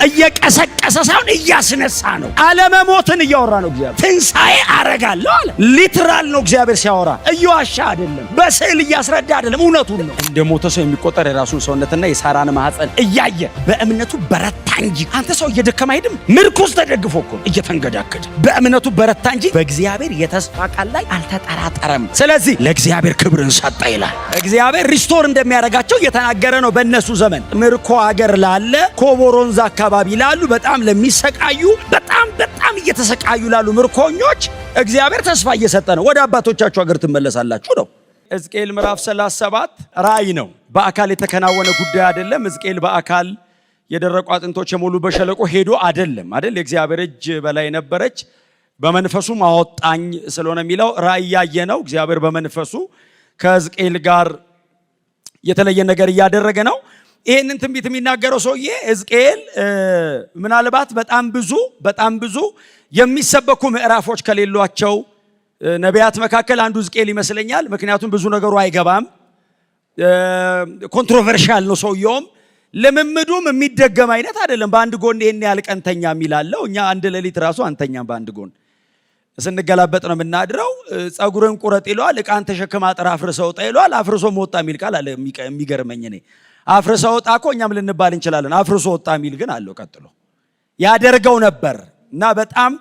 እየቀሰቀሰ ሳይሆን እያስነሳ ነው። አለመሞትን እያወራ ነው እግዚአብሔር። ትንሣኤ አረጋለሁ አለ። ሊትራል ነው እግዚአብሔር ሲያወራ፣ እየዋሻ አይደለም፣ በስዕል እያስረዳ አይደለም፣ እውነቱን ነው። እንደ ሞተ ሰው የሚቆጠር የራሱን ሰውነትና የሳራን ማህፀን እያየ በእምነቱ በረታ እንጂ። አንተ ሰው እየደከመ አይደለም፣ ምርኩዝ ተደግፎ እኮ እየተንገዳገደ በእምነቱ በረታ እንጂ በእግዚአብሔር የተስፋ ቃል ላይ አልተጠራጠረም። ስለዚህ ለእግዚአብሔር ክብርን ሰጠ ይላል። እግዚአብሔር ሪስቶር እንደሚያደርጋቸው እየተናገረ ነው። በእነሱ ዘመን ምርኮ አገር ላለ ኮቦሮንዝ አካባቢ ላሉ በጣም ለሚሰቃዩ በጣም እየተሰቃዩ ላሉ ምርኮኞች እግዚአብሔር ተስፋ እየሰጠ ነው። ወደ አባቶቻችሁ አገር ትመለሳላችሁ ነው። ሕዝቅኤል ምዕራፍ 37 ራእይ ነው። በአካል የተከናወነ ጉዳይ አይደለም። ሕዝቅኤል በአካል የደረቁ አጥንቶች የሞሉበት ሸለቆ ሄዶ አይደለም አይደል? የእግዚአብሔር እጅ በላይ ነበረች፣ በመንፈሱም አወጣኝ ስለሆነ የሚለው ራእይ ያየ ነው። እግዚአብሔር በመንፈሱ ከሕዝቅኤል ጋር የተለየ ነገር እያደረገ ነው። ይህንን ትንቢት የሚናገረው ሰውዬ ሕዝቅኤል ምናልባት በጣም ብዙ የሚሰበኩ ምዕራፎች ከሌሏቸው ነቢያት መካከል አንዱ ሕዝቅኤል ይመስለኛል። ምክንያቱም ብዙ ነገሩ አይገባም፣ ኮንትሮቨርሻል ነው። ሰውየውም ልምምዱም የሚደገም አይነት አይደለም። በአንድ ጎን ይሄን ያህል ቀንተኛ የሚላለው እኛ አንድ ሌሊት ራሱ አንተኛም። በአንድ ጎን ስንገላበጥ ነው የምናድረው። ጸጉርን ቁረጥ ይለዋል፣ ዕቃን ተሸክማ ጥራ አፍርሰው ወጣ ይለዋል። አፍርሶ ወጣ የሚል ቃል አለ። የሚገርመኝ እኔ አፍርሰው ወጣ እኮ እኛም ልንባል እንችላለን። አፍርሶ ወጣ የሚል ግን አለው ቀጥሎ ያደርገው ነበር። እና በጣም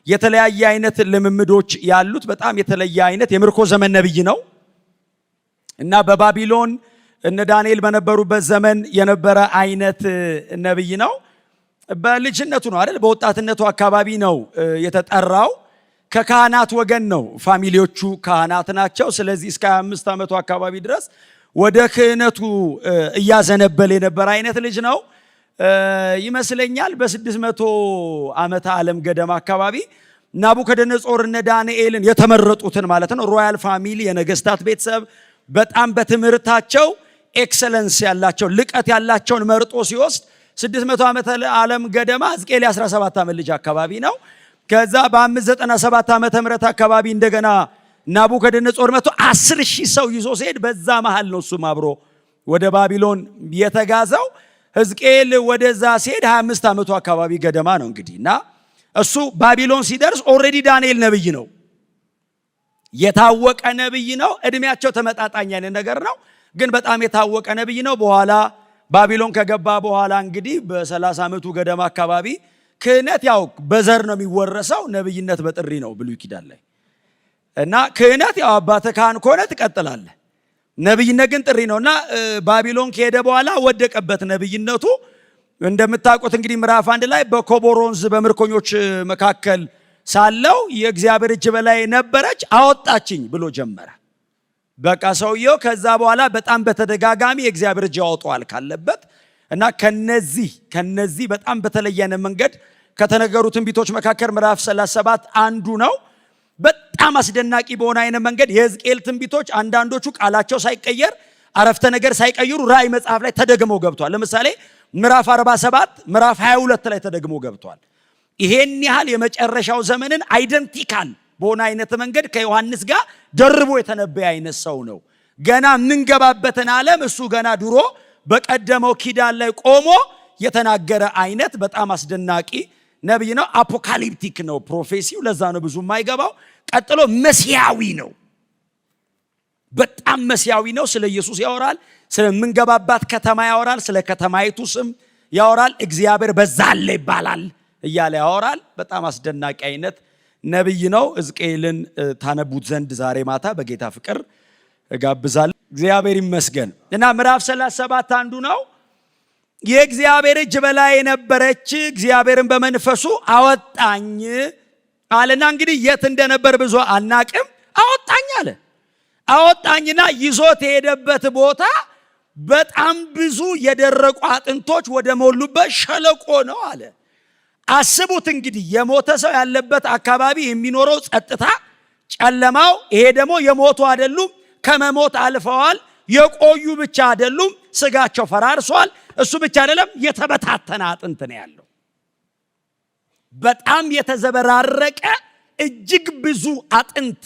የተለያየ አይነት ልምምዶች ያሉት በጣም የተለየ አይነት የምርኮ ዘመን ነብይ ነው። እና በባቢሎን እነ ዳንኤል በነበሩበት ዘመን የነበረ አይነት ነብይ ነው። በልጅነቱ ነው አይደል? በወጣትነቱ አካባቢ ነው የተጠራው። ከካህናት ወገን ነው። ፋሚሊዎቹ ካህናት ናቸው። ስለዚህ እስከ 25 ዓመቱ አካባቢ ድረስ ወደ ክህነቱ እያዘነበለ የነበረ አይነት ልጅ ነው ይመስለኛል። በ600 ዓመተ ዓለም ገደማ አካባቢ ናቡከደነጾር እነ ዳንኤልን የተመረጡትን ማለት ነው ሮያል ፋሚሊ የነገስታት ቤተሰብ በጣም በትምህርታቸው ኤክሰለንስ ያላቸው ልቀት ያላቸውን መርጦ ሲወስድ 600 ዓመተ ዓለም ገደማ ሕዝቅኤል 17 ዓመት ልጅ አካባቢ ነው። ከዛ በ597 ዓመተ ምህረት አካባቢ እንደገና ናቡከደነጾር መጥቶ 10,000 ሰው ይዞ ሲሄድ በዛ መሃል ነው እሱም አብሮ ወደ ባቢሎን የተጋዛው። ሕዝቅኤል ወደዛ ሲሄድ 25 ዓመቱ አካባቢ ገደማ ነው እንግዲህ። እና እሱ ባቢሎን ሲደርስ ኦልሬዲ ዳንኤል ነብይ ነው፣ የታወቀ ነብይ ነው። እድሜያቸው ተመጣጣኝ አይነት ነገር ነው፣ ግን በጣም የታወቀ ነብይ ነው። በኋላ ባቢሎን ከገባ በኋላ እንግዲህ በ30 ዓመቱ ገደማ አካባቢ ክህነት ያው በዘር ነው የሚወረሰው፣ ነብይነት በጥሪ ነው ብሉይ ኪዳን ላይ። እና ክህነት ያው አባተ ካህን ከሆነ ትቀጥላለህ፣ ነብይነት ግን ጥሪ ነው። እና ባቢሎን ከሄደ በኋላ ወደቀበት ነብይነቱ። እንደምታውቁት እንግዲህ ምዕራፍ 1 ላይ በኮቦሮንዝ በምርኮኞች መካከል ሳለው የእግዚአብሔር እጅ በላይ ነበረች አወጣችኝ ብሎ ጀመረ። በቃ ሰውየው ከዛ በኋላ በጣም በተደጋጋሚ የእግዚአብሔር እጅ ያወጣዋል ካለበት። እና ከነዚህ በጣም በተለየ መንገድ ከተነገሩ ትንቢቶች መካከል ምዕራፍ 37 አንዱ ነው። በጣም አስደናቂ በሆነ አይነት መንገድ የሕዝቅኤል ትንቢቶች አንዳንዶቹ ቃላቸው ሳይቀየር አረፍተ ነገር ሳይቀይሩ ራእይ መጽሐፍ ላይ ተደግመው ገብቷል። ለምሳሌ ምዕራፍ 47 ምዕራፍ 22 ላይ ተደግሞ ገብቷል። ይሄን ያህል የመጨረሻው ዘመንን አይደንቲካል በሆነ አይነት መንገድ ከዮሐንስ ጋር ደርቦ የተነበየ አይነት ሰው ነው። ገና የምንገባበትን ዓለም እሱ ገና ድሮ በቀደመው ኪዳን ላይ ቆሞ የተናገረ አይነት በጣም አስደናቂ ነብይ ነው። አፖካሊፕቲክ ነው ፕሮፌሲው፣ ለዛ ነው ብዙ የማይገባው። ቀጥሎ መሲያዊ ነው፣ በጣም መሲያዊ ነው። ስለ ኢየሱስ ያወራል፣ ስለምንገባባት ከተማ ያወራል፣ ስለ ከተማይቱ ስም ያወራል። እግዚአብሔር በዛ አለ ይባላል እያለ ያወራል። በጣም አስደናቂ አይነት ነብይ ነው። ሕዝቅኤልን ታነቡት ዘንድ ዛሬ ማታ በጌታ ፍቅር እጋብዛለሁ። እግዚአብሔር ይመስገን። እና ምዕራፍ 37 አንዱ ነው። የእግዚአብሔር እጅ በላይ የነበረች እግዚአብሔርን በመንፈሱ አወጣኝ አለና እንግዲህ የት እንደነበር ብዙ አናቅም። አወጣኝ አለ። አወጣኝና ይዞት የሄደበት ቦታ በጣም ብዙ የደረቁ አጥንቶች ወደ ሞሉበት ሸለቆ ነው አለ። አስቡት እንግዲህ የሞተ ሰው ያለበት አካባቢ የሚኖረው ጸጥታ፣ ጨለማው። ይሄ ደግሞ የሞቱ አይደሉም፣ ከመሞት አልፈዋል። የቆዩ ብቻ አይደሉም፣ ስጋቸው ፈራርሷል። እሱ ብቻ አይደለም፣ የተበታተነ አጥንት ነው ያለው። በጣም የተዘበራረቀ እጅግ ብዙ አጥንት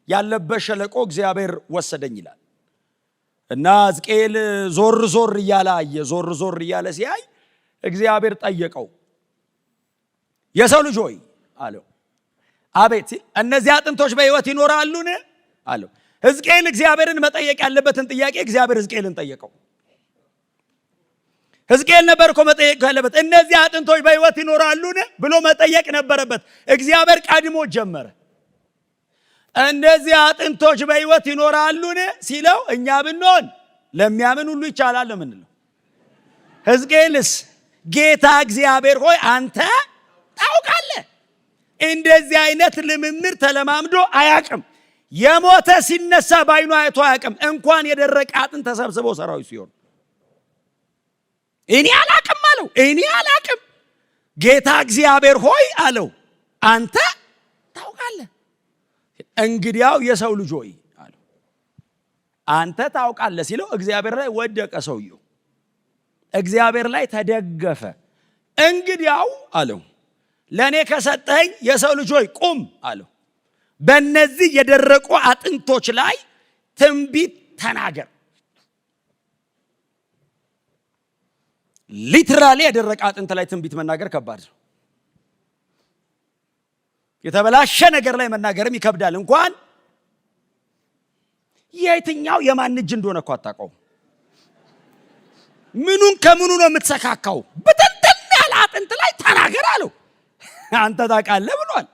ያለበት ሸለቆ እግዚአብሔር ወሰደኝ ይላል። እና ሕዝቅኤል ዞር ዞር እያለ ሲያይ እግዚአብሔር ጠየቀው። የሰው ልጅ ሆይ አለው። አቤት ሲል እነዚህ አጥንቶች በሕይወት ይኖራሉን አለው። ሕዝቅኤል እግዚአብሔርን መጠየቅ ያለበትን ጥያቄ እግዚአብሔር ሕዝቅኤልን ጠየቀው። ሕዝቅኤል ነበር እኮ መጠየቅ ያለበት እነዚህ አጥንቶች በሕይወት ይኖራሉን ብሎ መጠየቅ ነበረበት። እግዚአብሔር ቀድሞ ጀመረ። እነዚህ አጥንቶች በሕይወት ይኖራሉን ሲለው እኛ ብንሆን ለሚያምን ሁሉ ይቻላል ምንለው። ሕዝቅኤልስ ጌታ እግዚአብሔር ሆይ አንተ ታውቃለህ። እንደዚህ አይነት ልምምድ ተለማምዶ አያቅም። የሞተ ሲነሳ ባይኑ አይቶ አያቅም። እንኳን የደረቀ አጥንት ተሰብስበው ሰራዊት ሲሆን እኔ አላቅም አለው። እኔ አላቅም ጌታ እግዚአብሔር ሆይ አለው አንተ ታውቃለህ። እንግዲያው የሰው ልጅ ሆይ አለው አንተ ታውቃለህ ሲለው እግዚአብሔር ላይ ወደቀ ሰውየው። እግዚአብሔር ላይ ተደገፈ። እንግዲያው አለው ለኔ ከሰጠኝ የሰው ልጅ ሆይ ቁም አለው። በእነዚህ የደረቁ አጥንቶች ላይ ትንቢት ተናገር። ሊትራሊ የደረቀ አጥንት ላይ ትንቢት መናገር ከባድ ነው። የተበላሸ ነገር ላይ መናገርም ይከብዳል። እንኳን የትኛው የማን እጅ እንደሆነ እኮ አታውቀውም። ምኑን ከምኑ ነው የምትሰካካው? በተንተን ያለ አጥንት ላይ ተናገር አለው። አንተ ታውቃለህ ብሏል።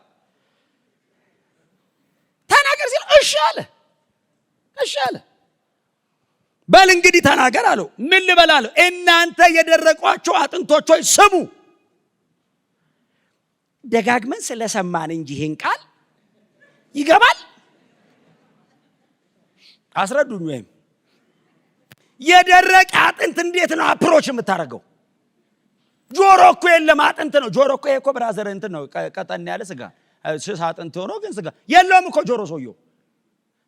ተናገር ሲል እሺ አለ። እሺ አለ። በል እንግዲህ ተናገር አለው። ምን ልበል አለው። እናንተ የደረቋቸው አጥንቶች ሆይ ስሙ። ደጋግመን ስለሰማን እንጂ ይሄን ቃል ይገባል? አስረዱኝ። ወይም የደረቀ አጥንት እንዴት ነው አፕሮች የምታደርገው? ጆሮ እኮ የለም አጥንት ነው። ጆሮ እኮ ይሄ እኮ ብራዘር እንትን ነው፣ ቀጠን ያለ ስጋ ስስ አጥንት ሆኖ ግን ስጋ የለውም እኮ ጆሮ። ሰውየው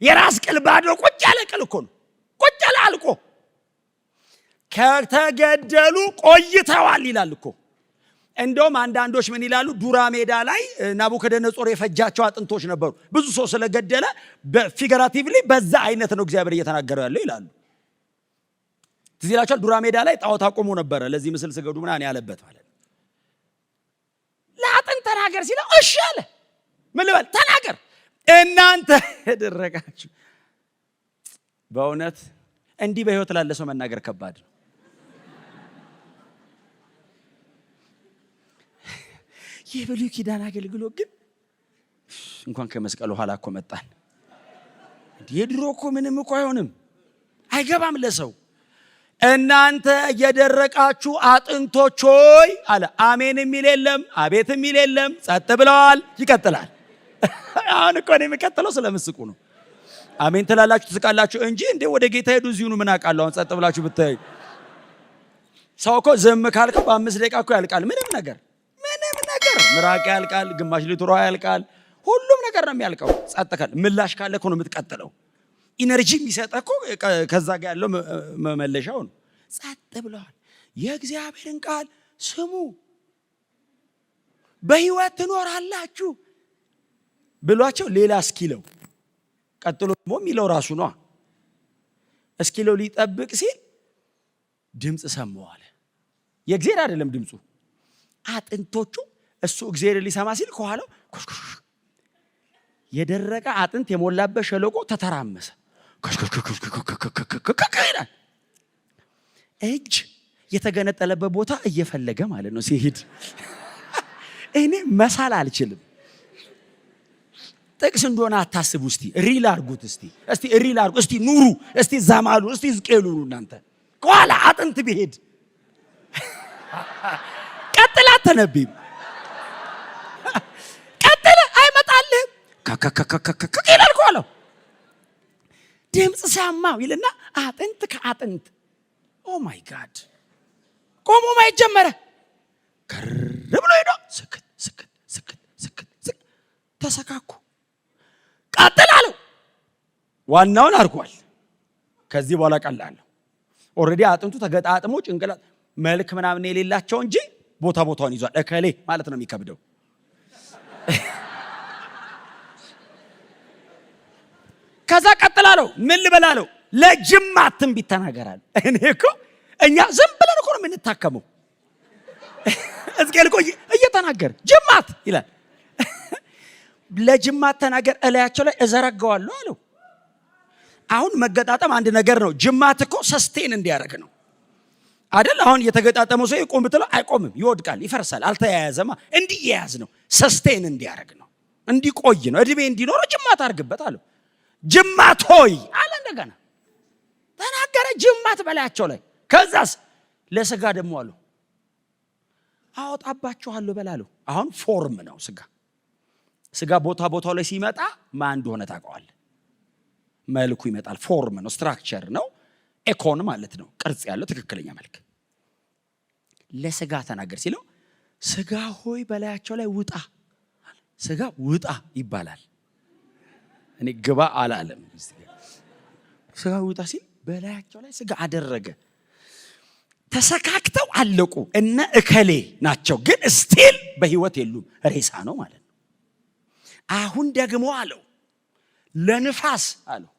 የራስ ቅል ባዶ ቁጭ ያለ ቅል እኮ ነው። ቁጭ ያለ አልቆ ከተገደሉ ቆይተዋል ይላል እኮ። እንደውም አንዳንዶች ምን ይላሉ? ዱራ ሜዳ ላይ ናቡከደነጾር የፈጃቸው አጥንቶች ነበሩ። ብዙ ሰው ስለገደለ ፊገራቲቭሊ በዛ አይነት ነው እግዚአብሔር እየተናገረው ያለው ይላሉ። ትዝ ይላችኋል? ዱራ ሜዳ ላይ ጣዖት አቆሙ ነበረ፣ ለዚህ ምስል ስገዱ ምናምን ያለበት ማለት ነው። ለአጥንት ተናገር ሲለው እሺ አለ። ምን ልበል? ተናገር። እናንተ የደረቃችሁ በእውነት እንዲህ በሕይወት ላለ ሰው መናገር ከባድ ነው። የብሉይ ኪዳን አገልግሎት ግን እንኳን ከመስቀል ኋላ እኮ መጣን። የድሮ እኮ ምንም እኮ አይሆንም፣ አይገባም ለሰው። እናንተ የደረቃችሁ አጥንቶች ሆይ አለ። አሜን የሚል የለም፣ አቤት የሚል የለም፣ ጸጥ ብለዋል። ይቀጥላል። አሁን እኮ ነው የሚቀጥለው። ስለምስቁ ነው። አሜን ትላላችሁ ትስቃላችሁ እንጂ እንዴ ወደ ጌታ ሄዱ እዚሁኑ ምን አውቃለሁ። አሁን ጸጥ ብላችሁ ብታይ ሰው እኮ ዝም ካልከው በ5 ደቂቃ እኮ ያልቃል። ምንም ነገር ምራቅ ያልቃል፣ ግማሽ ሊትሮ ያልቃል፣ ሁሉም ነገር ነው የሚያልቀው። ጸጥ ካለ ምላሽ ካለ እኮ ነው የምትቀጥለው። ኢነርጂ የሚሰጥ እኮ ከዛ ጋር ያለው መመለሻው ነው። ጸጥ ብለዋል። የእግዚአብሔርን ቃል ስሙ፣ በሕይወት ትኖራላችሁ ብሏቸው ሌላ እስኪለው ቀጥሎ ደግሞ የሚለው ራሱ ነው። እስኪለው ሊጠብቅ ሲል ድምፅ ሰማዋል። የእግዚአብሔር አይደለም ድምፁ፣ አጥንቶቹ እሱ እግዚአብሔር ሊሰማ ሲል ከኋላው ኮሽኮሽ የደረቀ አጥንት የሞላበት ሸለቆ ተተራመሰ። ይላል። እጅ የተገነጠለበት ቦታ እየፈለገ ማለት ነው ሲሄድ። እኔ መሳል አልችልም። ጥቅስ እንደሆነ አታስቡ። እስቲ ሪል አርጉት። እስቲ ሪል አርጉ። እስቲ ኑሩ። እስቲ ዛማሉ። እስቲ ዝቄሉ እናንተ ከኋላ አጥንት ቢሄድ ቀጥላ ተነብይ ቀጥለ አይመጣልህም። ይላል ከኋላው ድምፅ ሰማው ይልና አጥንት ከአጥንት ኦ ማይ ጋድ ቆሞ ማየት ጀመረ። ከር ብሎ ሄዶ ስክት ስክት ስክት ስክት ተሰካኩ። ቀጥል አለው። ዋናውን አርጓል። ከዚህ በኋላ ቀላለሁ። ኦልሬዲ አጥንቱ ተገጣጥሞ ጭንቅላት መልክ ምናምን የሌላቸው እንጂ ቦታውን ይዟል። እከሌ ማለት ነው የሚከብደው። ከዛ ቀጥላለሁ። ምን ልበላለሁ? ለጅማት ትንቢት ተናገራል። እኔ እኮ እኛ ዝም ብለን እኮ ነው የምንታከመው። ሕዝቅኤል እኮ ተናገር ጅማት ይላል። ለጅማት ተናገር እላያቸው ላይ እዘረጋዋለሁ አለው። አሁን መገጣጠም አንድ ነገር ነው። ጅማት እኮ ሰስቴን እንዲያደርግ ነው አይደል? አሁን የተገጣጠመው ሰው ይቆም ብትለው አይቆምም፣ ይወድቃል፣ ይፈርሳል። አልተያያዘማ። እንዲያያዝ ነው፣ ሰስቴን እንዲያደርግ ነው፣ እንዲቆይ ነው፣ እድሜ እንዲኖረው ጅማት አድርግበት አለው። ጅማት ሆይ አለ። እንደገና ተናገረ ጅማት በላያቸው ላይ። ከዛስ ለስጋ ደግሞ አለው አወጣባችኋለሁ በላለው። አሁን ፎርም ነው ስጋ ቦታው ላይ ሲመጣ ማን እንደሆነ ታውቀዋለህ። መልኩ ይመጣል። ፎርም ነው፣ ስትራክቸር ነው፣ ኤኮን ማለት ነው፣ ቅርጽ ያለው ትክክለኛ መልክ። ለስጋ ተናገር ሲለው ስጋ ሆይ በላያቸው ላይ ውጣ። ስጋ ውጣ ይባላል። እኔ ግባ አላለም። ስጋ ውጣ ሲል በላያቸው ላይ ስጋ አደረገ። ተሰካክተው አለቁ። እነ እከሌ ናቸው፣ ግን ስቲል በህይወት የሉም። ሬሳ ነው ማለት ነው። አሁን ደግሞ አለው ለንፋስ አለው።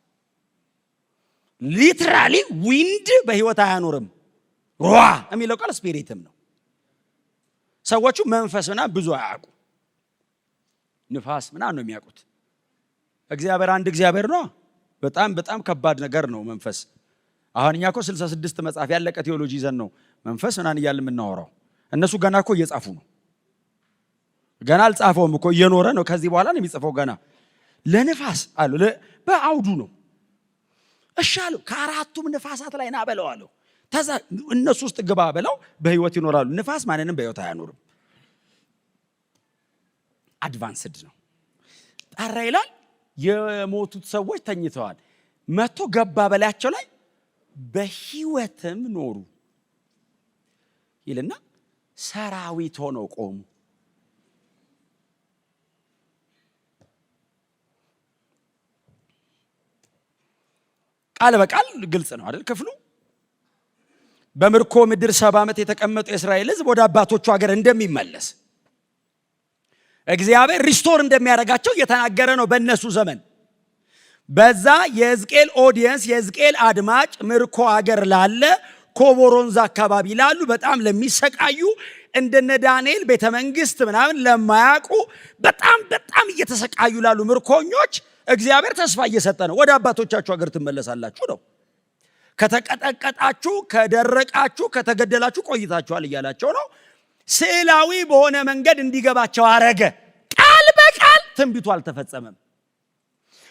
ሊትራሊ ዊንድ በህይወት አያኖርም። ሯ የሚለው ቃል ስፒሪትም ነው። ሰዎቹ መንፈስ ምናምን ብዙ አያውቁ፣ ንፋስ ምናምን ነው የሚያውቁት። እግዚአብሔር አንድ እግዚአብሔር ነው። በጣም በጣም ከባድ ነገር ነው መንፈስ። አሁን እኛ እኮ 66 መጽሐፍ ያለቀ ቴዎሎጂ ይዘን ነው መንፈስ ምናምን እያለ የምናወራው። እነሱ ገና እኮ እየጻፉ ነው። ገና አልጻፈውም እኮ እየኖረ ነው። ከዚህ በኋላ ነው የሚጽፈው ገና። ለንፋስ አሉ በአውዱ ነው። እሺ አለው። ከአራቱም ንፋሳት ላይ ና በለው አለው። ተዛ እነሱ ውስጥ ግባ በለው፣ በህይወት ይኖራሉ። ንፋስ ማንንም በህይወት አያኖርም። አድቫንስድ ነው። ጠራ ይላል። የሞቱት ሰዎች ተኝተዋል። መጥቶ ገባ በላያቸው ላይ በህይወትም ኖሩ ይልና ሰራዊት ሆነው ቆሙ። ቃል በቃል ግልጽ ነው አይደል? ክፍሉ በምርኮ ምድር 70 ዓመት የተቀመጡ የእስራኤል ህዝብ ወደ አባቶቹ ሀገር እንደሚመለስ እግዚአብሔር ሪስቶር እንደሚያደርጋቸው እየተናገረ ነው። በእነሱ ዘመን በዛ የሕዝቅኤል ኦዲየንስ የሕዝቅኤል አድማጭ ምርኮ ሀገር ላለ ኮቦሮንዛ አካባቢ ላሉ በጣም ለሚሰቃዩ እንደነ ዳንኤል ቤተ መንግስት ምናምን ለማያውቁ በጣም እየተሰቃዩ ላሉ ምርኮኞች እግዚአብሔር ተስፋ እየሰጠ ነው። ወደ አባቶቻችሁ ሀገር ትመለሳላችሁ ነው። ከተቀጠቀጣችሁ፣ ከደረቃችሁ፣ ከተገደላችሁ ቆይታችኋል እያላቸው ነው። ስዕላዊ በሆነ መንገድ እንዲገባቸው አረገ። ቃል በቃል ትንቢቱ አልተፈጸመም።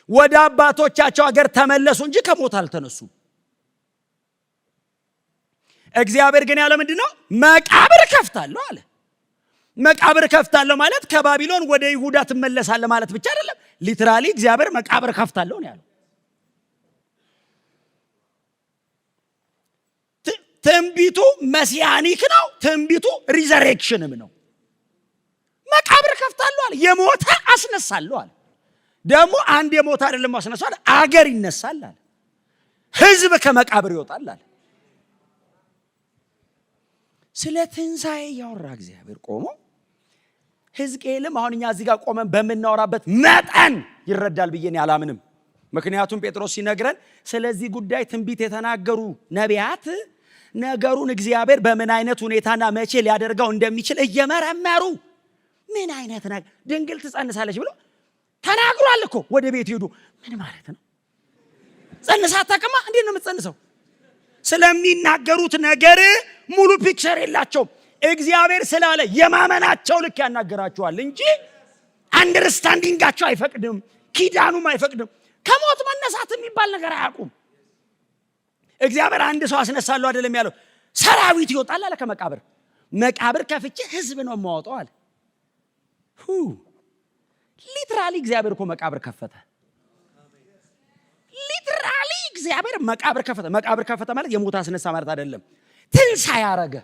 ወደ አባቶቻቸው ሀገር ተመለሱ እንጂ ከሞት አልተነሱም። እግዚአብሔር ግን ያለ ምንድነው? መቃብር ከፍታለሁ አለ። መቃብር ከፍታለሁ ማለት ከባቢሎን ወደ ይሁዳ ትመለሳለህ ማለት ብቻ አይደለም። ሊትራሊ እግዚአብሔር መቃብር ከፍታለሁ ነው ያለው። ትንቢቱ መሲያኒክ ነው። ትንቢቱ ሪዘሬክሽንም ነው። መቃብር ከፍታለሁ አለ። የሞተ አስነሳለሁ አለ። ደግሞ አንድ የሞተ አይደለም አስነሳለሁ፣ አገር ይነሳል አለ። ህዝብ ከመቃብር ይወጣል አለ። ስለ ትንሣኤ ያወራ እግዚአብሔር ቆሞ ሕዝቅኤልም አሁን እኛ እዚህ ጋር ቆመን በመናወራበት መጠን ይረዳል ብዬ አላምንም። ምክንያቱም ጴጥሮስ ሲነግረን ስለዚህ ጉዳይ ትንቢት የተናገሩ ነቢያት ነገሩን እግዚአብሔር በምን አይነት ሁኔታና መቼ ሊያደርገው እንደሚችል እየመረመሩ ምን አይነት ነገር ድንግል ትጸንሳለች ብሎ ተናግሯል እኮ። ወደ ቤት ሄዱ። ምን ማለት ነው? ጸንሳ አታውቅማ? እንዴት ነው የምትጸንሰው? ስለሚናገሩት ነገር ሙሉ ፒክቸር የላቸውም። እግዚአብሔር ስላለ የማመናቸው ልክ ያናገራቸዋል እንጂ አንደርስታንዲንጋቸው አይፈቅድም፣ ኪዳኑም አይፈቅድም። ከሞት መነሳት የሚባል ነገር አያውቁም። እግዚአብሔር አንድ ሰው አስነሳለሁ አይደለም ያለው፣ ሰራዊት ይወጣል አለ ከመቃብር። መቃብር ከፍቼ ህዝብ ነው የማወጣው አለ። ሊትራሊ እግዚአብሔር እኮ መቃብር ከፈተ። ሊትራሊ እግዚአብሔር መቃብር ከፈተ። መቃብር ከፈተ ማለት የሞት አስነሳ ማለት አይደለም። ትንሣኤ ያረገ።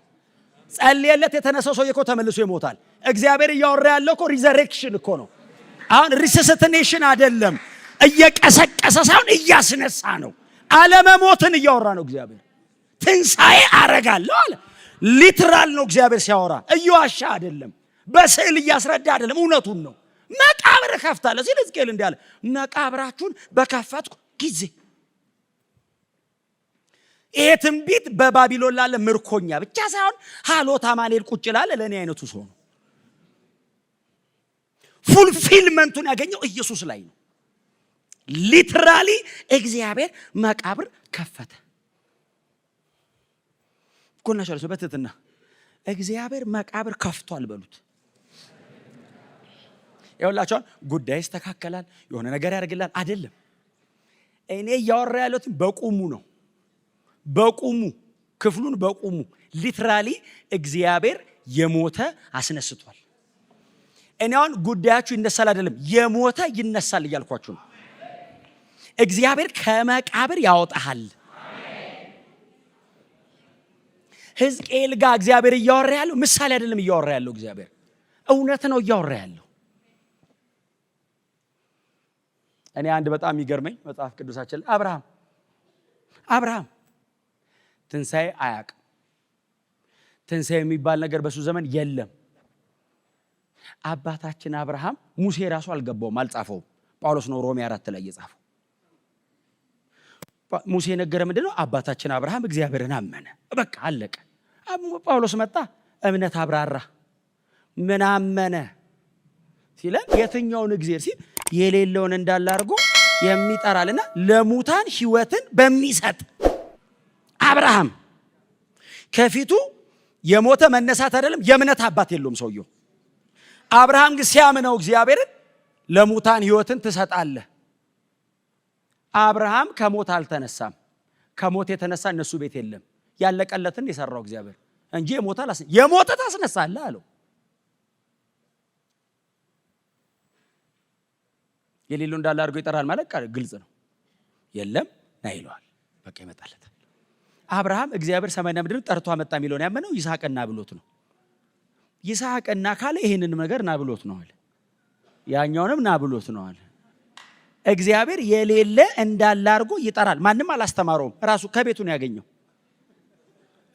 ጸልየለት የተነሳው ሰው እኮ ተመልሶ ይሞታል። እግዚአብሔር እያወራ ያለው እኮ ሪዘሬክሽን እኮ ነው። አሁን ሪሰሲቴሽን አይደለም፣ እየቀሰቀሰ ሳይሆን እያስነሳ ነው። አለመሞትን እያወራ ነው እግዚአብሔር። ትንሣኤ አረጋለሁ አለ። ሊትራል ነው እግዚአብሔር ሲያወራ፣ እየዋሻ አይደለም፣ በስዕል እያስረዳ አይደለም፣ እውነቱን ነው። መቃብር ከፍታለሁ ሲል ሕዝቅኤል እንዲህ አለ፣ መቃብራችሁን በከፈትኩ ጊዜ። ይሄ ትንቢት በባቢሎን ላለ ምርኮኛ ብቻ ሳይሆን ሃሎት አማኑኤል ቁጭ ላለ ለእኔ አይነቱ ሰው ነው። ፉልፊልመንቱን ያገኘው ኢየሱስ ላይ ነው። ሊትራሊ እግዚአብሔር መቃብር ከፈተ። ጎናሻለሁ ሰው በትትና እግዚአብሔር መቃብር ከፍቷል በሉት። ይኸውላችሁ ጉዳይ ይስተካከላል፣ የሆነ ነገር ያደርግላል አይደለም። እኔ እያወራ ያለሁት በቁሙ ነው። በቁሙ ክፍሉን በቁሙ ሊትራሊ እግዚአብሔር የሞተ አስነስቷል። እኔ አሁን ጉዳያችሁ ይነሳል አይደለም፣ የሞተ ይነሳል እያልኳችሁ ነው። እግዚአብሔር ከመቃብር ያወጣሃል። ሕዝቅኤል ጋር እግዚአብሔር እያወራ ያለው ምሳሌ አይደለም እያወራ ያለው እግዚአብሔር እውነት ነው እያወራ ያለው። እኔ አንድ በጣም የሚገርመኝ መጽሐፍ ቅዱሳችን አብርሃም ትንሣኤ አያውቅም። ትንሣኤ የሚባል ነገር በሱ ዘመን የለም። አባታችን አብርሃም ሙሴ ራሱ አልገባውም፣ አልጻፈውም። ጳውሎስ ነው ሮሜ 4 ላይ የጻፈው። ሙሴ ነገረ ምንድነው? አባታችን አብርሃም እግዚአብሔርን አመነ። በቃ አለቀ። ጳውሎስ መጣ፣ እምነት አብራራ። ምን አመነ ሲለን የትኛውን እግዚአብሔር ሲል የሌለውን እንዳለ አድርጎ የሚጠራልና ለሙታን ሕይወትን በሚሰጥ አብርሃም ከፊቱ የሞተ መነሳት አይደለም የእምነት አባት የለውም ሰውየው። አብርሃም ግን ሲያምነው እግዚአብሔርን ለሙታን ሕይወትን ትሰጣለህ። አብርሃም ከሞት አልተነሳም። ከሞት የተነሳ እነሱ ቤት የለም። ያለቀለትን የሰራው እግዚአብሔር እንጂ የሞተ ታስነሳለህ አለው። የሌለው እንዳለ አድርጎ ይጠራል ማለት ግልጽ ነው። የለም ና ይለዋል። በቃ ይመጣለታል። አብርሃም እግዚአብሔር ሰማይና ምድር ጠርቶ አመጣ የሚለውን ያመነው ይስሐቅና ብሎት ነው። ይስሐቅና ካለ ይሄንን ነገር ና ብሎት ነው አለ። ያኛውንም ና ብሎት ነው አለ። እግዚአብሔር የሌለ እንዳለ አድርጎ ይጠራል። ማንም አላስተማረውም። ራሱ ከቤቱ ነው ያገኘው።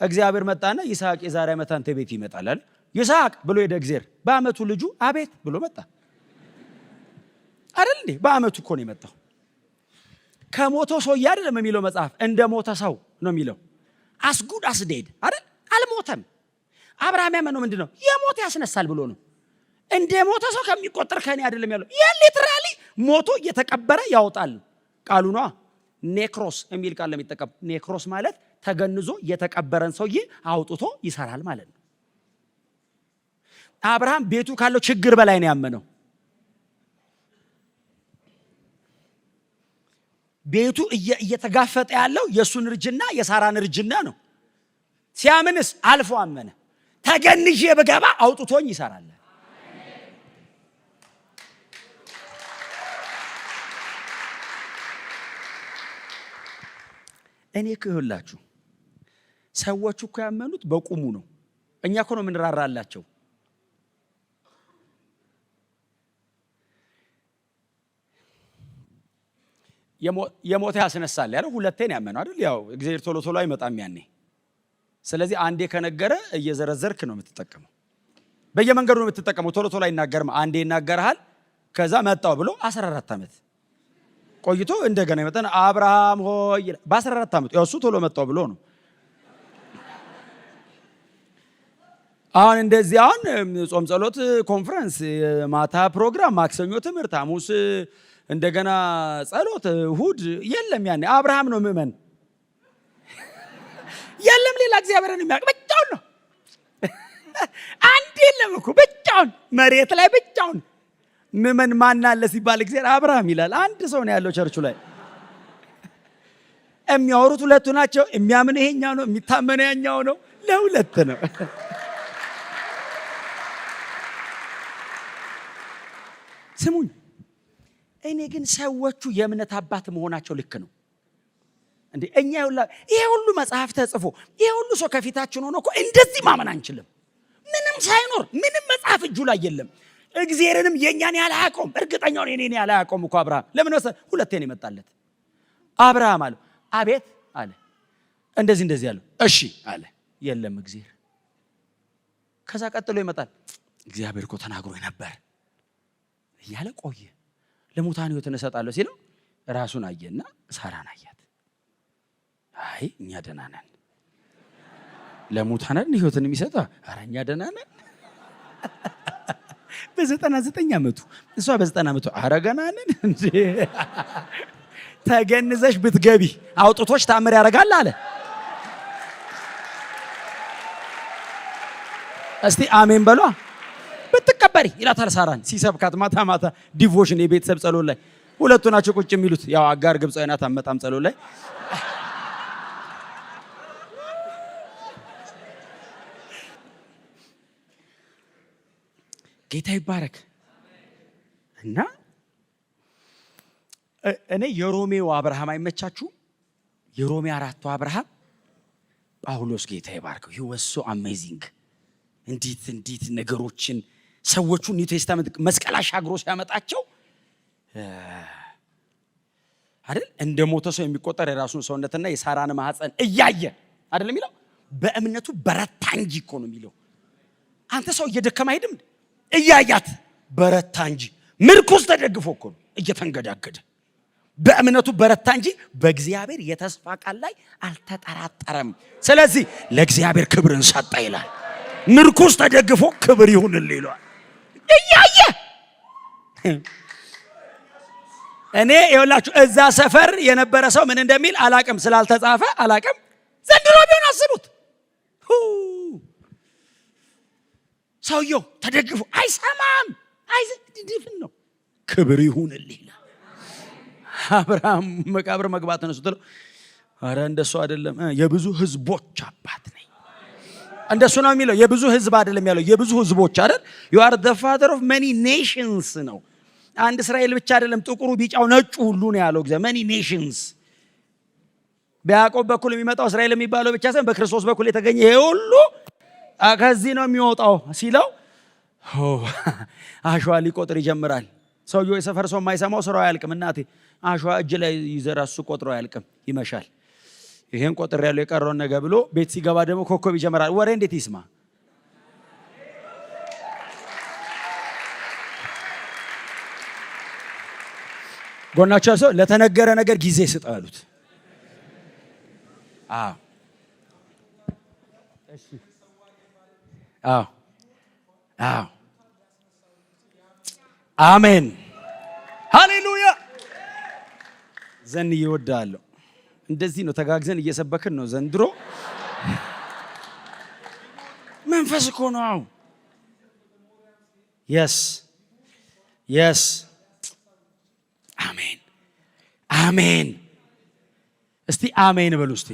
እግዚአብሔር መጣና ይስሐቅ የዛሬ ዓመት አንተ ቤት ይመጣል አለ። ይስሐቅ ብሎ ሄደ። እግዚአብሔር በአመቱ ልጁ አቤት ብሎ መጣ አይደል እንዴ? በአመቱ እኮ ነው የመጣው። ከሞተው ሰው አይደለም የሚለው መጽሐፍ፣ እንደ ሞተ ሰው ነው የሚለው። አስጉድ አስዴድ አይደል? አልሞተም። አብርሃም ያመነው ምንድነው? የሞተ ያስነሳል ብሎ ነው። እንደ ሞተ ሰው ከሚቆጠር ከኔ አይደለም ያለው። ሊትራሊ ሞቶ እየተቀበረ ያወጣል። ቃሉ ነው ኔክሮስ የሚል ቃል ለሚጠቀም ኔክሮስ ማለት ተገንዞ የተቀበረን ሰውዬ አውጥቶ ይሰራል ማለት ነው። አብርሃም ቤቱ ካለው ችግር በላይ ነው ያመነው። ቤቱ እየተጋፈጠ ያለው የሱን እርጅና የሳራን እርጅና ነው። ሲያምንስ አልፎ አመነ። ተገንዤ በገባ አውጥቶኝ ይሰራል። እኔ ክህላችሁ ሰዎቹ እኮ ያመኑት በቁሙ ነው። እኛ እኮ ነው የምንራራላቸው። የሞተ ያስነሳል ያለው ሁለቴን ያመነው አይደል? ያው እግዚአብሔር ቶሎ ቶሎ አይመጣም ያኔ። ስለዚህ አንዴ ከነገረ እየዘረዘርክ ነው የምትጠቀመው። በየመንገዱ ነው የምትጠቀመው። ቶሎ ቶሎ አይናገርም። አንዴ ይናገርሃል። ከዛ መጣው ብሎ 14 ዓመት ቆይቶ እንደገና ይመጣና አብርሃም ሆይ በ14 ዓመት ያው እሱ ቶሎ መጣው ብሎ ነው። አሁን እንደዚህ አሁን ጾም ጸሎት ኮንፈረንስ ማታ ፕሮግራም ማክሰኞ ትምህርት ሐሙስ እንደገና ጸሎት እሁድ የለም። ያኔ አብርሃም ነው ምእመን የለም። ሌላ እግዚአብሔርን የሚያውቅ ብቻውን ነው። አንድ የለም እኮ ብቻውን መሬት ላይ ብቻውን ምእመን ማን አለ ሲባል እግዚአብሔር አብርሃም ይላል። አንድ ሰው ነው ያለው ቸርቹ ላይ። የሚያወሩት ሁለቱ ናቸው። የሚያምን ይሄኛው ነው፣ የሚታመነው ያኛው ነው። ለሁለት ነው። ስሙኝ፣ እኔ ግን ሰዎቹ የእምነት አባት መሆናቸው ልክ ነው እንዴ? እኛ ይሄ ሁሉ መጽሐፍ ተጽፎ ይሄ ሁሉ ሰው ከፊታችን ሆኖ እኮ እንደዚህ ማመን አንችልም። ምንም ሳይኖር ምንም መጽሐፍ እጁ ላይ የለም። እግዚአብሔርንም የኛን ያህል አያውቀውም። እርግጠኛው ነው የኔን ያህል አያውቀውም እኮ አብርሃም። ለምን ወሰደ? ሁለቴ ነው የመጣለት። አብርሃም አለው አቤት አለ። እንደዚህ አለው እሺ አለ። የለም እግዚአብሔር። ከዛ ቀጥሎ ይመጣል። እግዚአብሔር እኮ ተናግሮ ነበር እያለ ቆየ። ለሙታን ሕይወትን እሰጣለሁ ሲለው ራሱን አየና ሳራን አያት። አይ እኛ ደህና ነን፣ ለሙታን ሕይወትን የሚሰጣ ኧረ እኛ ደህና ነን። በ99 ዓመቱ እሷ በ90 ዓመቱ አረጋናንን እንዴ ተገንዘሽ ብትገቢ አውጥቶች ታምር ያደርጋል አለ። እስቲ አሜን በሏ። ብትቀበሪ ይላታል ሳራን ሲሰብካት ማታ ማታ ዲቮሽን የቤተሰብ ጸሎት ላይ ሁለቱ ናቸው ቁጭ የሚሉት። ያው አጋር ግብጻዊ ናት አመጣም ጸሎት ላይ ጌታ ይባረክ። እና እኔ የሮሜው አብርሃም አይመቻችሁ? የሮሜ 4ቱ አብርሃም ጳውሎስ ጌታ ይባርከው he was so amazing። እንዴት ነገሮችን ሰዎቹ ኒው ቴስታመንት መስቀል አሻግሮ ሲያመጣቸው አይደል እንደ ሞተ ሰው የሚቆጠር የራሱን ሰውነትና የሳራን ማህፀን እያየ አይደል የሚለው በእምነቱ በረታ እንጂ እኮ ነው የሚለው። አንተ ሰው እየደከመ አይደለም እያያት በረታ እንጂ ምርኩስ ተደግፎ እኮ ነው እየተንገዳገደ በእምነቱ በረታ እንጂ በእግዚአብሔር የተስፋ ቃል ላይ አልተጠራጠረም። ስለዚህ ለእግዚአብሔር ክብርን ሰጠ ይላል። ምርኩስ ተደግፎ ክብር ይሁንልህ ይላል እያየ። እኔ ይኸውላችሁ እዛ ሰፈር የነበረ ሰው ምን እንደሚል አላቅም፣ ስላልተጻፈ አላቅም። ዘንድሮ ቢሆን አስቡት ሰውየው ተደግፎ አይሰማም፣ አይዘድፍን ነው ክብር ይሁንልህ ይላል። አብርሃም መቃብር መግባት ነው ስትለው አረ እንደሱ አይደለም የብዙ ህዝቦች አባት ነኝ እንደሱ ነው የሚለው። የብዙ ህዝብ አይደለም ያለው የብዙ ህዝቦች አይደል። you are the father of many nations ነው። አንድ እስራኤል ብቻ አይደለም ጥቁሩ ቢጫው ነጩ ሁሉ ነው ያለው እግዚአብሔር many nations። በያዕቆብ በኩል የሚመጣው እስራኤል የሚባለው ብቻ ሳይሆን በክርስቶስ በኩል የተገኘ ይሄ ሁሉ ከዚህ ነው የሚወጣው ሲለው አሸዋ ሊቆጥር ይጀምራል። ሰውየው የሰፈር ሰው የማይሰማው ስራው አያልቅም። እናቴ አሸዋ እጅ ላይ ይዘራሱ ቆጥሮ አያልቅም፣ ይመሻል። ይሄን ቆጥር ያለው የቀረውን ነገር ብሎ ቤት ሲገባ ደግሞ ኮከብ ይጀምራል። ወሬ እንዴት ይስማ? ጎናቸው ሰው ለተነገረ ነገር ጊዜ ስጥ አሉት። አዎ እሺ አዎ አዎ አሜን ሃሌሉያ። ዘን ይወዳለሁ። እንደዚህ ነው ተጋግዘን እየሰበክን ነው ዘንድሮ። መንፈስ እኮ ነው። yes yes አሜን አሜን። እስቲ አሜን በሉ እስቲ።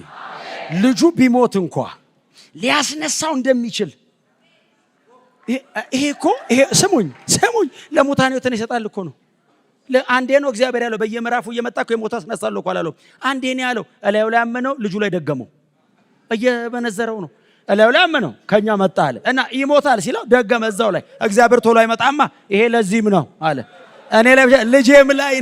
ልጁ ቢሞት እንኳ ሊያስነሳው እንደሚችል ይሄ እኮ ይሄ ስሙኝ ለሙታን ሕይወትን ይሰጣል እኮ ነው። አንዴ ነው እግዚአብሔር ያለው በየምዕራፉ እየመጣ እኮ የሞት አስነሳለሁ እኮ አላለው። አንዴ ነው ያለው። እላዩ ላይ አመነው፣ ልጁ ላይ ደገመው። እየበነዘረው ነው። እላዩ ላይ አመነው፣ ከኛ መጣ አለ እና ይሞታል ሲለው ደገመ እዛው ላይ። እግዚአብሔር ቶሎ አይመጣማ፣ ይሄ ለዚህም ነው አለ። እኔ ላይ ልጄም ላይ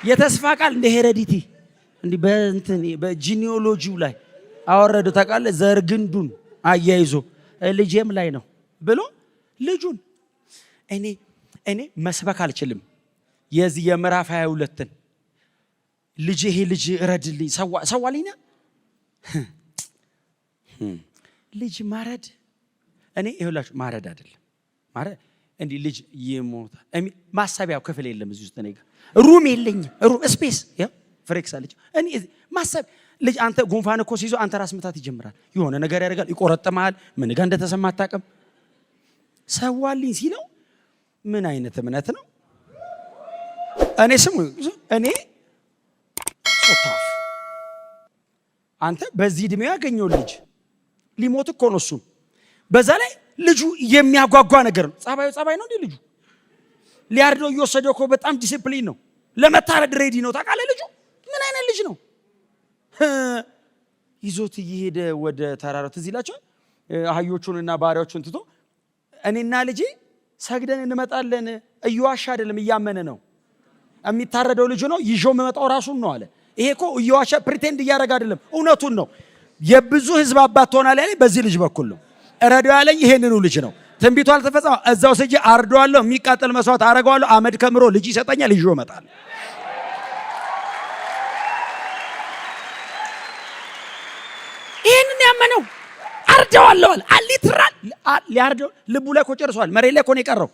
የተስፋ ቃል እንደ ሄሬዲቲ እንዲህ በእንትን በጂኒኦሎጂው ላይ አወረደ። ታውቃለህ ዘር ግንዱን አያይዞ ልጄም ላይ ነው ብሎ ልጁን እኔ መስበክ አልችልም። የዚህ የምዕራፍ 22ን ይሄ ልጅ እረድልኝ ሰዋልኝ ልጅ ማረድ እኔ ይኸውላችሁ ማረድ አይደለም ማረድ እንዲህ ልጅ ይሞታል ማሰቢያው ክፍል የለም እዚህ ውስጥ ነኝ ሩም የለኝም ሩም ስፔስ ያ ፍሬክስ አለች እኔ ማሰብ ልጅ አንተ ጉንፋን እኮ ሲይዞ አንተ ራስ ምታት ይጀምራል የሆነ ነገር ያደርጋል ይቆረጥማል ምን ጋር እንደተሰማ አታውቅም ሰዋልኝ ሲለው ምን አይነት እምነት ነው እኔ ስሙ እኔ ጾታፍ አንተ በዚህ እድሜው ያገኘው ልጅ ሊሞት እኮ ነው እሱ በዛ ላይ ልጁ የሚያጓጓ ነገር ነው ጸባይ ነው እንዴ ልጁ ሊያርደው እየወሰደው እኮ በጣም ዲሲፕሊን ነው ለመታረድ ሬዲ ነው ታውቃለህ ልጁ ምን አይነት ልጅ ነው ይዞት እየሄደ ወደ ተራራው ትዝ ይላችሁ አህዮቹንና ባሪያዎቹን ትቶ እኔና ልጄ ሰግደን እንመጣለን እየዋሻ አይደለም እያመነ ነው የሚታረደው ልጁ ነው ይዤው መመጣው ራሱን ነው አለ ይሄ እኮ እየዋሻ ፕሪቴንድ እያደረገ አይደለም እውነቱን ነው የብዙ ህዝብ አባት ትሆናለህ ያለኝ በዚህ ልጅ በኩል ነው እረዳው ያለኝ ይሄንኑ ልጅ ነው ትንቢቱ አልተፈጸመ እዛው ስጄ አርደዋለሁ የሚቃጠል መስዋዕት አረጋዋለሁ አመድ ከምሮ ልጅ ይሰጠኛል ይዤው እመጣለሁ ይሄንን ያመነው። አርደዋለሁ አለ። ሊትራል ሊያርደው ልቡ ላይ እኮ ጨርሷል። መሬት ላይ እኮ ነው የቀረው።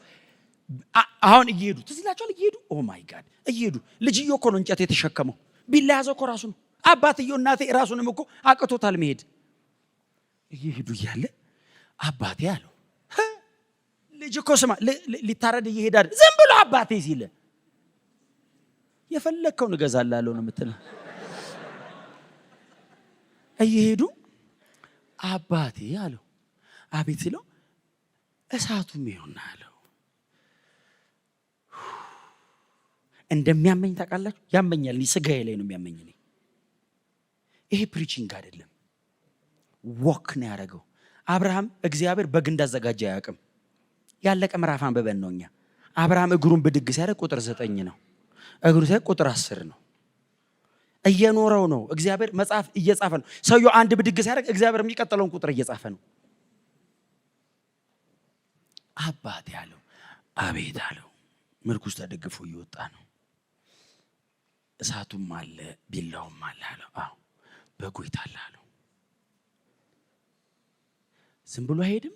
አሁን እየሄዱ ትዝ ይላቸዋል። እየሄዱ ኦ ማይ ጋድ እየሄዱ ልጅዮ እኮ ነው እንጨት የተሸከመው። ቢላ ያዘው እኮ ራሱ ነው። አባትዮ እናቴ ራሱንም እኮ አቅቶታል መሄድ። እየሄዱ እያለ አባቴ አለው። ልጅ እኮ ስማ ሊታረድ እየሄደ አይደል? ዝም ብሎ አባቴ ሲል የፈለከውን እገዛላለሁ ነው የምትለው። እየሄዱ አባቴ አለው። አቤት ሲለው እሳቱም ይሆናል አለው። እንደሚያመኝ ታውቃላችሁ? ያመኛል። ስጋዬ ላይ ነው የሚያመኝ። ይሄ ፕሪቺንግ አይደለም፣ ወክ ነው ያደረገው። አብርሃም እግዚአብሔር በግ እንዳዘጋጀ አያውቅም። ያለቀ ምዕራፍ አንብበን ነው እኛ። አብርሃም እግሩን ብድግ ሲያደርግ ቁጥር 9 ነው። እግሩ ሲያደርግ ቁጥር 10 ነው። እየኖረው ነው። እግዚአብሔር መጽሐፍ እየጻፈ ነው። ሰውየው አንድ ብድግ ሲያደርግ እግዚአብሔር የሚቀጥለውን ቁጥር እየጻፈ ነው። አባቴ አለው። አቤት አለው። ምርኩዝ ተደግፎ እየወጣ ነው። እሳቱም አለ ቢላውም አለ አለው። አዎ በጉ ይታል አለው። ዝም ብሎ አይሄድም።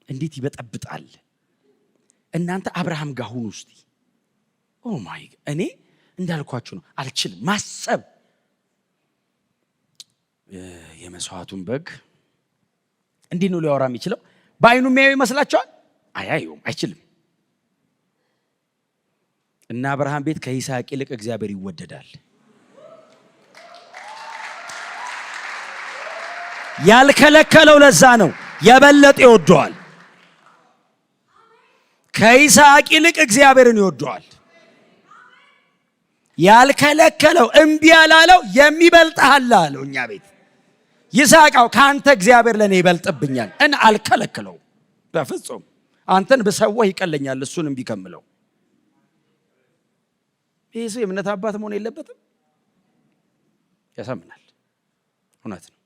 እንዴት ይበጠብጣል። እናንተ አብርሃም ጋር ሁኑ እስቲ። ኦ ማይ እኔ እንዳልኳችሁ ነው። አልችልም ማሰብ። የመስዋዕቱን በግ እንዲህ ነው ሊያወራ የሚችለው። በአይኑ የሚያየው ይመስላችኋል? አያየውም፣ አይችልም። እና አብርሃም ቤት ከይስሐቅ ይልቅ እግዚአብሔር ይወደዳል። ያልከለከለው ለዛ ነው። የበለጠ ይወደዋል። ከይስሐቅ ይልቅ እግዚአብሔርን ይወደዋል። ያልከለከለው እምቢ ያላለው የሚበልጥሃል አለው። እኛ ቤት ይስሐቃው ካንተ እግዚአብሔር ለኔ ይበልጥብኛል እና አልከለከለው በፍጹም። አንተን ብሰዋህ ይቀለኛል እሱን እምቢ ከምለው። ይሄ ሰው የእምነት አባት መሆን የለበትም። ያሳምናል። እውነት ነው።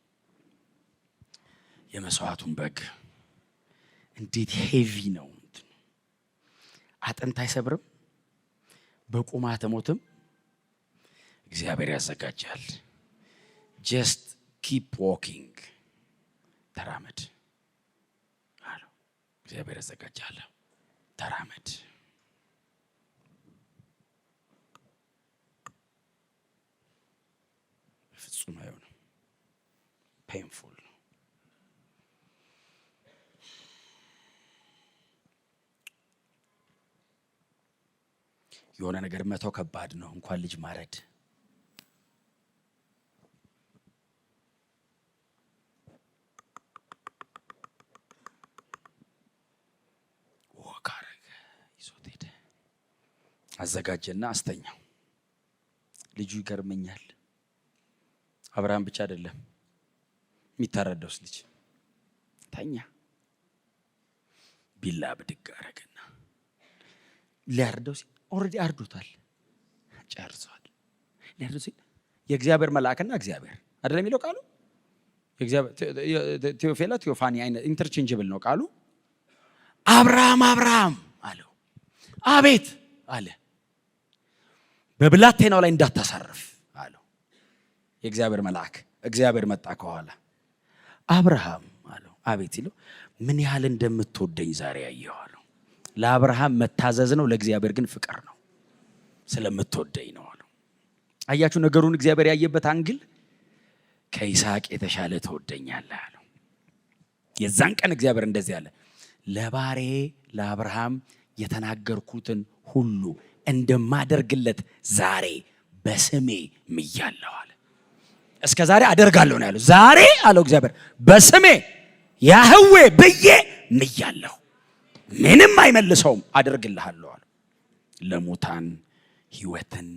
የመስዋዕቱን በግ እንዴት ሄቪ ነው። አጥንት አይሰብርም፣ በቁማተ ሞትም እግዚአብሔር ያዘጋጃል። ጀስት ኪፕ ዎኪንግ፣ ተራመድ አለው። እግዚአብሔር ያዘጋጃል፣ ተራመድ። ፍጹም አይሆንም፣ ፔንፉል ነው። የሆነ ነገር መተው ከባድ ነው፣ እንኳን ልጅ ማረድ። ወካረገ ይዞት ሄደ። አዘጋጀና አስተኛው። ልጁ ይገርመኛል። አብርሃም ብቻ አይደለም የሚታረደውስ ልጅ ተኛ። ቢላ ብድግ አረገና ሊያርደው ኦልሬዲ አርዶታል፣ ጨርሷል። ሊያርደው ሲል የእግዚአብሔር መልአክና እግዚአብሔር አይደለም የሚለው ቃሉ። ቴዎፌላ ቴዎፋኒ አይነት ኢንተርቼንጀብል ነው ቃሉ። አብርሃም አብርሃም አለው። አቤት አለ። በብላቴናው ላይ እንዳታሳርፍ አለው። የእግዚአብሔር መልአክ እግዚአብሔር መጣ ከኋላ። አብርሃም አለው። አቤት ሲለው ምን ያህል እንደምትወደኝ ዛሬ ያየሁ አለው። ለአብርሃም መታዘዝ ነው፣ ለእግዚአብሔር ግን ፍቅር ነው። ስለምትወደኝ ነው አለው። አያችሁ ነገሩን እግዚአብሔር ያየበት አንግል። ከይስሐቅ የተሻለ ትወደኛለህ አለው። የዛን ቀን እግዚአብሔር እንደዚህ አለ፣ ለባሬ ለአብርሃም የተናገርኩትን ሁሉ እንደማደርግለት ዛሬ በስሜ ምያለሁ አለ። እስከ ዛሬ አደርጋለሁ ነው ያለው። ዛሬ አለው እግዚአብሔር በስሜ ያህዌ ብዬ ምያለሁ፣ ምንም አይመልሰውም፣ አደርግልሃለሁ አለ። ለሙታን ሕይወትን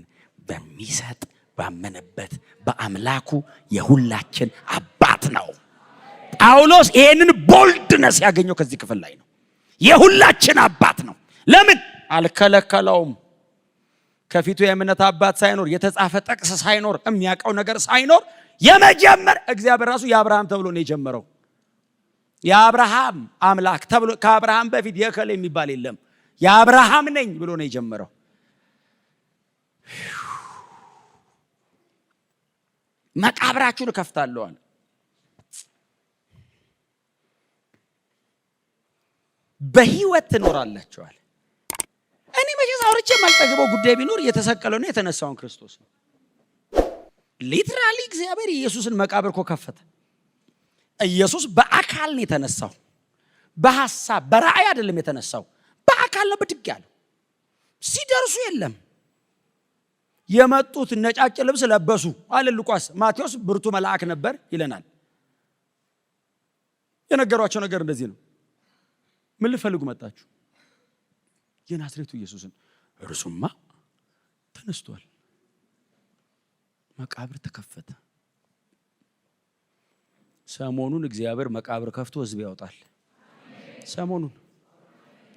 በሚሰጥ ባመነበት በአምላኩ የሁላችን አባት ነው። ጳውሎስ ይሄንን ቦልድነስ ያገኘው ከዚህ ክፍል ላይ ነው። የሁላችን አባት ነው። ለምን አልከለከለውም? ከፊቱ የእምነት አባት ሳይኖር፣ የተጻፈ ጥቅስ ሳይኖር፣ የሚያውቀው ነገር ሳይኖር የመጀመር እግዚአብሔር ራሱ የአብርሃም ተብሎ ነው የጀመረው። የአብርሃም አምላክ ተብሎ ከአብርሃም በፊት የከለ የሚባል የለም። የአብርሃም ነኝ ብሎ ነው የጀመረው። መቃብራችሁን እከፍታለሁ አለ። በህይወት ትኖራላችኋል። እኔ መቼስ አውርቼ የማልጠግበው ጉዳይ ቢኖር የተሰቀለውና የተነሳውን ክርስቶስ ነው። ሊትራሊ እግዚአብሔር ኢየሱስን መቃብር እኮ ከፈተ። ኢየሱስ በአካል ነው የተነሳው። በሐሳብ በራእይ አይደለም የተነሳው፣ በአካል ነው ብድግ ያለው። ሲደርሱ የለም የመጡት ነጫጭ ልብስ ለበሱ አለ ሉቃስ። ማቴዎስ ብርቱ መልአክ ነበር ይለናል። የነገሯቸው ነገር እንደዚህ ነው። ምን ልፈልጉ መጣችሁ? የናዝሬቱ ኢየሱስን። እርሱማ ተነስቷል፣ መቃብር ተከፈተ። ሰሞኑን እግዚአብሔር መቃብር ከፍቶ ህዝብ ያወጣል። ሰሞኑን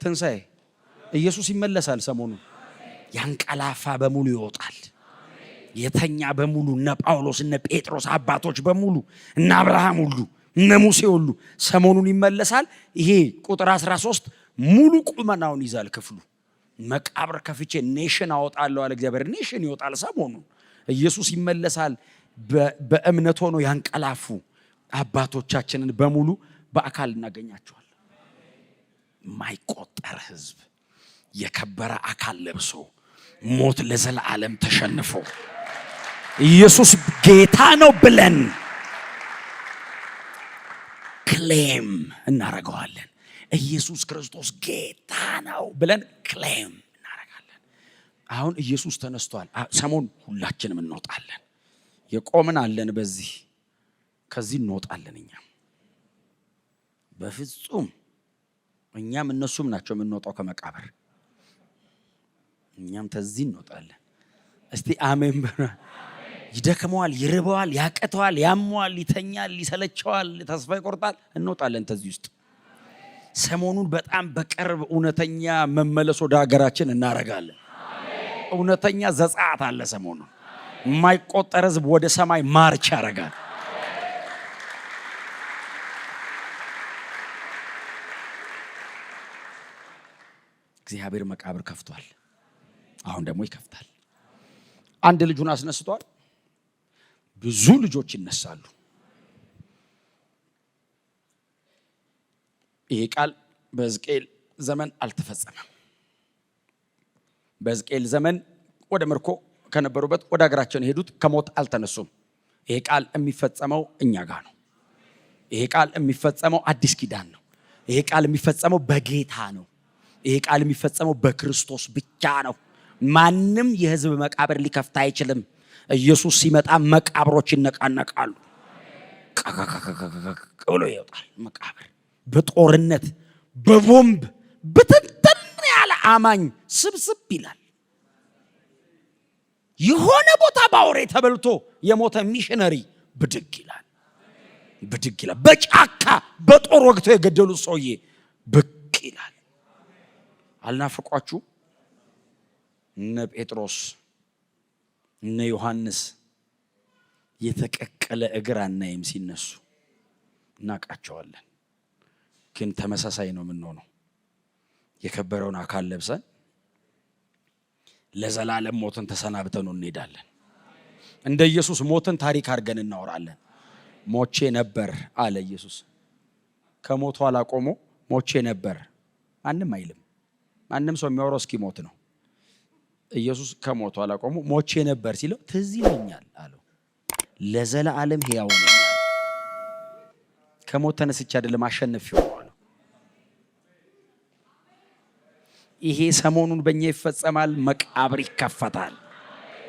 ትንሣኤ ኢየሱስ ይመለሳል። ሰሞኑን ያንቀላፋ በሙሉ ይወጣል። የተኛ በሙሉ እነ ጳውሎስ እነ ጴጥሮስ አባቶች በሙሉ እነ አብርሃም ሁሉ እነ ሙሴ ሁሉ ሰሞኑን ይመለሳል። ይሄ ቁጥር 13 ሙሉ ቁመናውን ይዛል ክፍሉ። መቃብር ከፍቼ ኔሽን አወጣለሁ አለ እግዚአብሔር። ኔሽን ይወጣል ሰሞኑን። ኢየሱስ ይመለሳል። በእምነት ሆኖ ያንቀላፉ አባቶቻችንን በሙሉ በአካል እናገኛቸዋለን። ማይቆጠር ህዝብ የከበረ አካል ለብሶ ሞት ለዘላለም ተሸንፎ ኢየሱስ ጌታ ነው ብለን ክሌም እናረጋዋለን። ኢየሱስ ክርስቶስ ጌታ ነው ብለን ክሌም እናረጋለን። አሁን ኢየሱስ ተነስቷል። ሰሞን ሁላችንም እንወጣለን። የቆምን አለን። በዚህ ከዚህ እንወጣለን። እኛም በፍጹም እኛም እነሱም ናቸው የምንወጣው ከመቃብር። እኛም ተዚህ እንወጣለን። እስቲ አሜን በሉ። ይደክመዋል፣ ይርበዋል፣ ያቀተዋል፣ ያሟል፣ ይተኛል፣ ይሰለቸዋል፣ ተስፋ ይቆርጣል። እንወጣለን ተዚህ ውስጥ። ሰሞኑን በጣም በቅርብ እውነተኛ መመለስ ወደ ሀገራችን እናረጋለን። እውነተኛ ዘጻት አለ። ሰሞኑን የማይቆጠር ህዝብ ወደ ሰማይ ማርች ያረጋል። እግዚአብሔር መቃብር ከፍቷል። አሁን ደግሞ ይከፍታል። አንድ ልጁን አስነስቷል። ብዙ ልጆች ይነሳሉ። ይሄ ቃል በሕዝቅኤል ዘመን አልተፈጸመም። በሕዝቅኤል ዘመን ወደ ምርኮ ከነበሩበት ወደ ሀገራቸው የሄዱት ከሞት አልተነሱም። ይሄ ቃል የሚፈጸመው እኛ ጋር ነው። ይሄ ቃል የሚፈጸመው አዲስ ኪዳን ነው። ይሄ ቃል የሚፈጸመው በጌታ ነው። ይሄ ቃል የሚፈጸመው በክርስቶስ ብቻ ነው። ማንም የህዝብ መቃብር ሊከፍት አይችልም። ኢየሱስ ሲመጣ መቃብሮች ይነቃነቃሉ። ብሎ ይወጣል መቃብር። በጦርነት በቦምብ በተንተን ያለ አማኝ ስብስብ ይላል። የሆነ ቦታ ባውሬ ተበልቶ የሞተ ሚሽነሪ ብድግ ይላል። ብድግ ይላል። በጫካ በጦር ወግቶ የገደሉት ሰውዬ ብቅ ይላል። አልናፍቋችሁ? እነ ጴጥሮስ እነ ዮሐንስ የተቀቀለ እግር አናይም ሲነሱ፣ እናቃቸዋለን። ግን ተመሳሳይ ነው የምንሆነው። የከበረውን አካል ለብሰን ለዘላለም ሞትን ተሰናብተን እንሄዳለን። እንደ ኢየሱስ ሞትን ታሪክ አድርገን እናወራለን። ሞቼ ነበር አለ ኢየሱስ። ከሞቱ አላቆሞ ሞቼ ነበር ማንም አይልም። ማንም ሰው የሚያወራው እስኪሞት ነው። ኢየሱስ ከሞቱ አላቆሙ ሞቼ ነበር ሲለው ትዝ ይለኛል አለው። ለዘላለም ሕያው ነኝ። ከሞት ተነስቼ አይደለም አሸንፌው ነው። ይሄ ሰሞኑን በእኛ ይፈጸማል። መቃብር ይከፈታል።